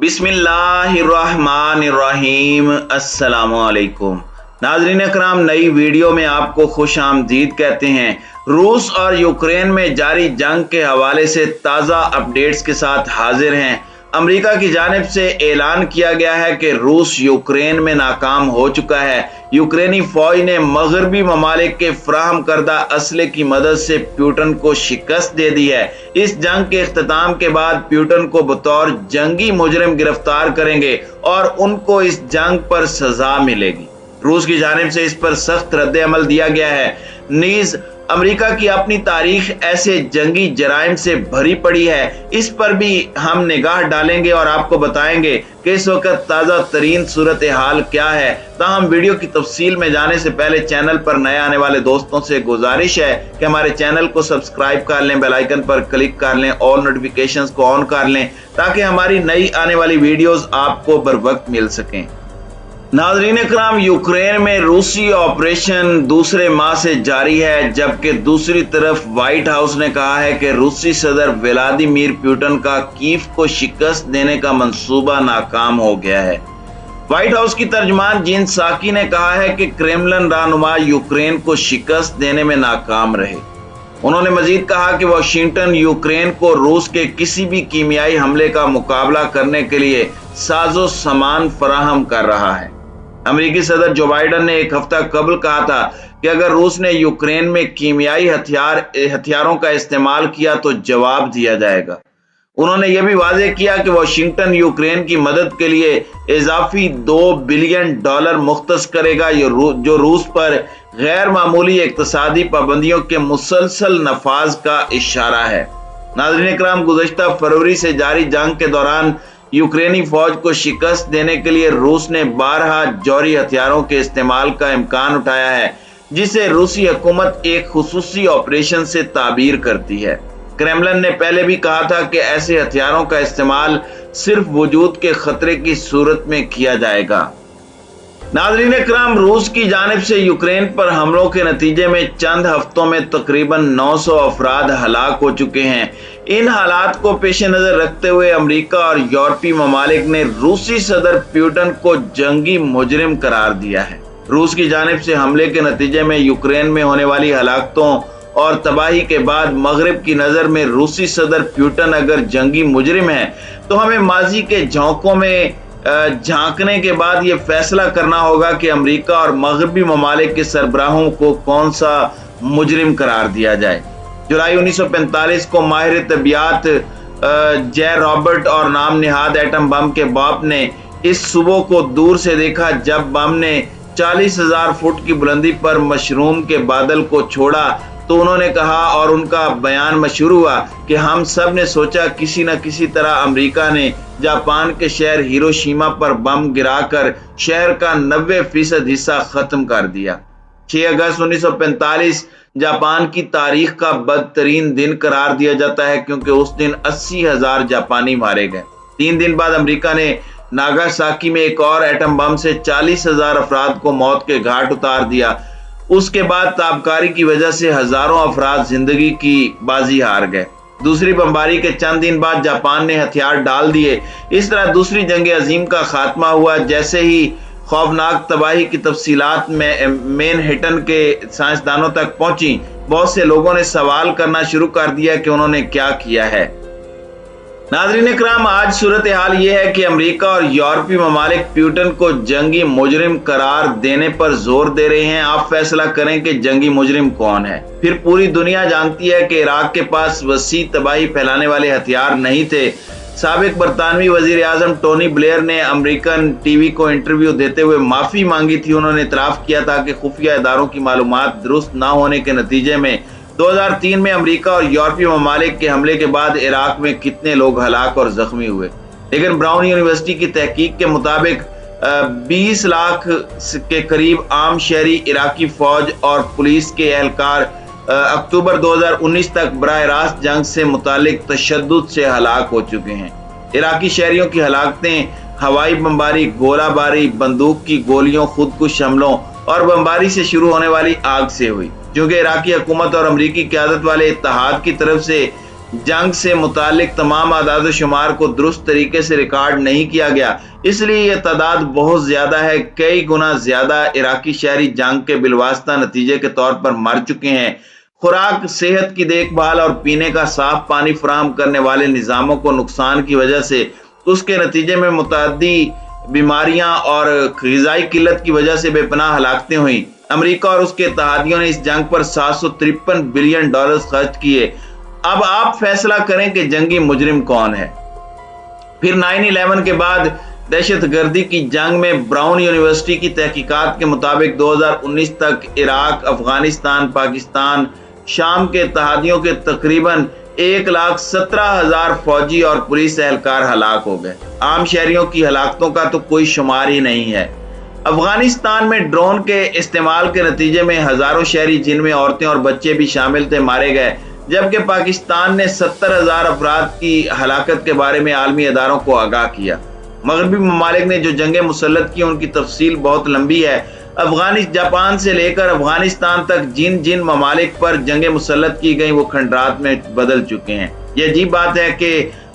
बिस्मिल्लाहिर्रहमानिर्रहीम। अस्सलामुअलैकुम नाज़रीन अकराम, नई वीडियो में आपको खुश आमदीद कहते हैं। रूस और यूक्रेन में जारी जंग के हवाले से ताज़ा अपडेट्स के साथ हाजिर हैं। अमेरिका की जानिब से ऐलान किया गया है कि रूस यूक्रेन में नाकाम हो चुका है। यूक्रेनी फौज ने मगरबी ममालिक के फराहम करदा असले की मदद से प्यूटन को शिकस्त दे दी है। इस जंग के इख्तिताम के बाद प्यूटन को बतौर जंगी मुजरिम गिरफ्तार करेंगे और उनको इस जंग पर सजा मिलेगी। रूस की जानिब से इस पर सख्त रद्द अमल दिया गया है। नीज अमेरिका की अपनी तारीख ऐसे जंगी जराइम से भरी पड़ी है, इस पर भी हम निगाह डालेंगे और आपको बताएंगे कि इस वक्त ताज़ा तरीन सूरत हाल क्या है। ताहम वीडियो की तफसील में जाने से पहले चैनल पर नए आने वाले दोस्तों से गुजारिश है कि हमारे चैनल को सब्सक्राइब कर लें, बेल आइकन पर क्लिक कर लें, ऑल नोटिफिकेशंस को ऑन कर लें ताकि हमारी नई आने वाली वीडियोस आपको बर वक्त मिल सकें। नाज़रीन इकराम, यूक्रेन में रूसी ऑपरेशन दूसरे माह से जारी है, जबकि दूसरी तरफ व्हाइट हाउस ने कहा है कि रूसी सदर व्लादिमीर पुतिन का कीव को शिकस्त देने का मंसूबा नाकाम हो गया है। व्हाइट हाउस की तर्जमान जेन साकी ने कहा है कि क्रेमलिन रहनुमा यूक्रेन को शिकस्त देने में नाकाम रहे। उन्होंने मजीद कहा कि वाशिंगटन यूक्रेन को रूस के किसी भी कीमियाई हमले का मुकाबला करने के लिए साजो सामान फराहम कर रहा है। अमेरिकी सदर जो बाइडन ने एक हफ्ता कबल कहा था कि अगर रूस ने यूक्रेन में कीमियाई हथियारों का इस्तेमाल किया तो जवाब दिया जाएगा। उन्होंने यह भी वाज़ेह किया कि वाशिंगटन यूक्रेन की मदद के लिए इजाफी $2 बिलियन मुख्तस करेगा, जो रूस पर गैर मामूली इक्तसादी पाबंदियों के मुसलसल नफाज का इशारा है। नाज़रीन इकराम, गुज़श्ता फरवरी से जारी जंग के दौरान यूक्रेनी फौज को शिकस्त देने के लिए रूस ने 12 जौहरी हथियारों के इस्तेमाल का इम्कान उठाया है, जिसे रूसी हुकूमत एक खुसूसी ऑपरेशन से ताबीर करती है। क्रेमलिन ने पहले भी कहा था कि ऐसे हथियारों का इस्तेमाल सिर्फ वजूद के खतरे की सूरत में किया जाएगा। नाज़रीन इकराम, रूस की जानिब से यूक्रेन पर हमलों के नतीजे में चंद हफ्तों में तकरीबन 900 अफराद हलाक हो चुके हैं। इन हालात को पेश नजर रखते हुए अमेरिका और यूरोपीय ममालिक ने रूसी सदर पुतिन को जंगी मुजरिम करार दिया है। रूस की जानिब से हमले के नतीजे में यूक्रेन में होने वाली हलाकतों और तबाही के बाद मगरिब की नज़र में रूसी सदर पुतिन अगर जंगी मुजरिम है तो हमें माजी के झोंकों में झांकने के बाद ये फैसला करना होगा कि अमेरिका और मगरबी ममालिक के सरबराहों को कौन सा मुजरिम करार दिया जाए। जुलाई 1945 को माहिर तबियात जे रॉबर्ट और नाम निहाद एटम बम के बाप ने इस सुबह को दूर से देखा जब बम ने 40,000 फुट की बुलंदी पर मशरूम के बादल को छोड़ा। तो उन्होंने कहा और उनका बयान मशहूर हुआ कि हम सब ने सोचा किसी न किसी तरह अमेरिका ने जापान के शहर हिरोशिमा पर बम गिराकर शहर का 90% हिस्सा खत्म कर दिया। 6 अगस्त 1945 जापान की तारीख का बदतरीन दिन करार दिया जाता है, क्योंकि उस दिन 80,000 जापानी मारे गए। 3 दिन बाद अमेरिका ने नागासाकी में एक और एटम बम से 40,000 अफराद को मौत के घाट उतार दिया। उसके बाद ताबकारी की वजह से हजारों अफराद जिंदगी की बाजी हार गए। दूसरी बमबारी के चंद दिन बाद जापान ने हथियार डाल दिए। इस तरह दूसरी जंग अजीम का खात्मा हुआ। जैसे ही खौफनाक तबाही की तफसीलात में मैनहट्टन के साइंसदानों तक पहुंची, बहुत से लोगों ने सवाल करना शुरू कर दिया कि उन्होंने क्या किया है। नाज़रीन इकराम, आज सूरत हाल ये है कि अमेरिका और यूरोपीय ममालिक पुतिन को जंगी मुजरिम करार देने पर जोर दे रहे हैं। आप फैसला करें कि जंगी मुजरिम कौन है। फिर पूरी दुनिया जानती है कि इराक के पास वसी तबाही फैलाने वाले हथियार नहीं थे। साबिक बरतानवी वजीर आजम टोनी ब्लेयर ने अमेरिकन टीवी को इंटरव्यू देते हुए माफी मांगी थी। उन्होंने इतराफ किया था कि खुफिया इदारों की मालूमात दुरुस्त न होने के नतीजे में 2003 में अमेरिका और यूरोपीय ममालिक के हमले के बाद इराक में कितने लोग हलाक और जख्मी हुए। लेकिन ब्राउन यूनिवर्सिटी की तहकीक के मुताबिक 20 लाख के करीब आम शहरी इराकी फौज और पुलिस के एहलकार अक्टूबर 2019 तक बराह रास्त जंग से मुतालिक तशद्दुद से हलाक हो चुके हैं। इराकी शहरियों की हलाकतें हवाई बमबारी, गोलाबारी, बंदूक की गोलियों, खुदकुश हमलों और बमबारी से शुरू होने वाली आग से हुई। क्योंकि इराकी हुकूमत और अमरीकी क़यादत वाले इत्तेहाद की तरफ से जंग से मुतालिक तमाम आदाद व शुमार को दुरुस्त तरीके से रिकॉर्ड नहीं किया गया, इसलिए यह तादाद बहुत ज्यादा है। कई गुना ज्यादा इराकी शहरी जंग के बिलवास्ता नतीजे के तौर पर मर चुके हैं। खुराक, सेहत की देखभाल और पीने का साफ पानी फराहम करने वाले निज़ामों को नुकसान की वजह से उसके नतीजे में मुतअद्दी बीमारियां और ग़िज़ाई किल्लत की वजह से बेपनाह हलाकतें हुई। अमेरिका और उसके इत्तेहादियों ने इस जंग पर $753 बिलियन खर्च किए। अब आप फैसला करें कि जंगी मुजरिम कौन है। फिर 9/11 के बाद दहशतगर्दी की जंग में ब्राउन यूनिवर्सिटी की तहकीकात के मुताबिक 2019 तक इराक, अफगानिस्तान, पाकिस्तान, शाम के इत्तेहादियों के तकरीबन 1,17,000 फौजी और पुलिस एहलकार हलाक हो गए। आम शहरियों की हलाकतों का तो कोई शुमार ही नहीं है। अफगानिस्तान में ड्रोन के इस्तेमाल के नतीजे में हजारों शहरी, जिनमें औरतें और बच्चे भी शामिल थे, मारे गए, जबकि पाकिस्तान ने 70,000 अफराद की हलाकत के बारे में आलमी अदारों को आगाह किया। मगरबी ममालिक ने जो जंगें मुसल्लत की उनकी तफसील बहुत लंबी है। जापान से लेकर अफगानिस्तान तक जिन जिन ममालिक पर जंगें मुसल्लत की गई वो खंडरात में बदल चुके हैं। यह अजीब बात है कि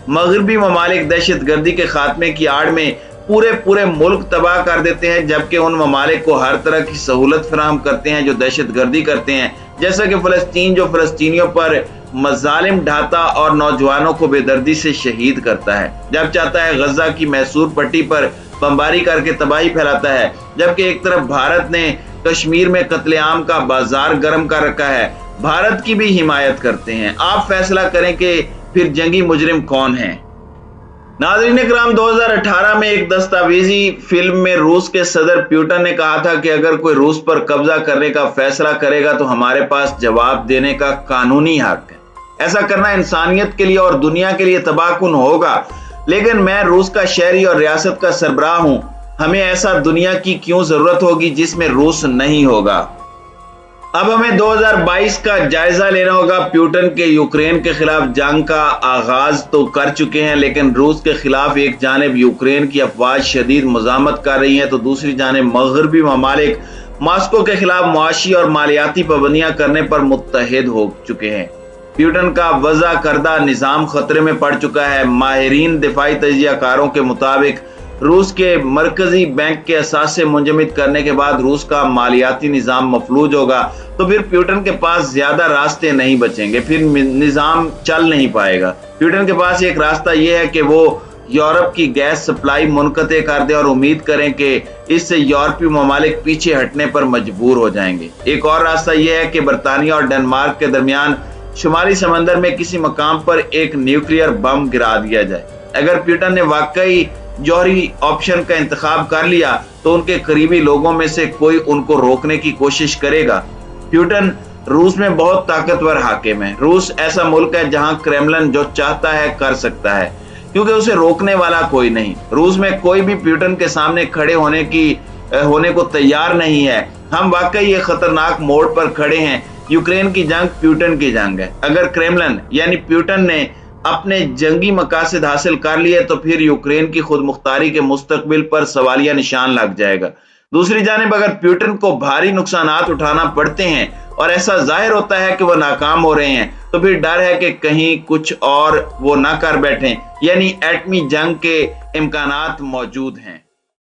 मगरबी ममालिक दहशतगर्दी के खात्मे की आड़ में पूरे मुल्क तबाह कर देते हैं, जबकि उन ममालिक को हर तरह की सहूलत फराहम करते हैं जो दहशतगर्दी करते हैं, जैसा कि फ़लस्तीन जो फ़लस्तीनियों पर मज़ालिम ढाता और नौजवानों को बेदर्दी से शहीद करता है, जब चाहता है गजा की मैसूर पट्टी पर बमबारी करके तबाही फैलाता है, जबकि एक तरफ भारत ने कश्मीर में कत्लेआम का बाजार गर्म कर रखा है। भारत की भी हिमायत करते हैं। आप फैसला करें कि फिर जंगी मुजरिम कौन है। नाज़रीन इकराम, 2018 में एक दस्तावेजी फिल्म में रूस के सदर पुतिन ने कहा था कि अगर कोई रूस पर कब्जा करने का फैसला करेगा तो हमारे पास जवाब देने का कानूनी हक है। ऐसा करना इंसानियत के लिए और दुनिया के लिए तबाहकुन होगा, लेकिन मैं रूस का शहरी और रियासत का सरबराह हूं। हमें ऐसा दुनिया की क्यों जरूरत होगी जिसमें रूस नहीं होगा। अब हमें 2022 का जायजा लेना होगा। पुतिन के यूक्रेन के खिलाफ जंग का आगाज तो कर चुके हैं, लेकिन रूस के खिलाफ एक जानिब यूक्रेन की अफवाज शदीद मुज़ाहमत कर रही है, तो दूसरी जानिब मगरबी ममालिक मॉस्को के खिलाफ मुआशी और मालियाती पाबंदियां करने पर मुत्तहिद हो चुके हैं। पुतिन का वज़ा करदा निज़ाम खतरे में पड़ चुका है। माहिरीन दिफाई तजियाकारों के मुताबिक रूस के मरकजी बैंक के असासे मुंजमद करने के बाद रूस का मालियाती निज़ाम मफलूज होगा, तो फिर पुतिन के पास ज्यादा रास्ते नहीं बचेंगे, फिर निज़ाम चल नहीं पाएगा। पुतिन के पास एक रास्ता यह है कि वो यूरोप की गैस सप्लाई मुनक़ते कर दे और उम्मीद करें कि इससे यूरोपीय ममालिक पीछे हटने पर मजबूर हो जाएंगे। एक और रास्ता यह है कि बरतानिया और डेनमार्क के दरमियान शुमाली समंदर में किसी मकाम पर एक न्यूक्लियर बम गिरा दिया जाए। अगर पुतिन ने वाकई जौहरी ऑप्शन का इंतखाब कर लिया तो उनके करीबी लोगों में से कोई उनको रोकने की कोशिश करेगा। पुतिन रूस में बहुत ताकतवर हाकिम है। रूस ऐसा मुल्क है जहां क्रेमलिन जो चाहता है कर सकता है, क्योंकि उसे रोकने वाला कोई नहीं। रूस में कोई भी पुतिन के सामने खड़े होने को तैयार नहीं है। हम वाकई ये खतरनाक मोड़ पर खड़े हैं। यूक्रेन की जंग पुतिन की जंग है। अगर क्रेमलिन यानी पुतिन ने अपने जंगी मकासद हासिल कर लिए तो फिर यूक्रेन की खुद मुख्तारी के मुस्तकबिल पर सवालिया निशान लग जाएगा। दूसरी जानिब अगर पुतिन को भारी नुकसानात उठाना पड़ते हैं और ऐसा जाहिर होता है कि वो नाकाम हो रहे हैं, तो फिर डर है कि कहीं कुछ और वो ना कर बैठें, यानी एटमी जंग के इम्कानात मौजूद हैं।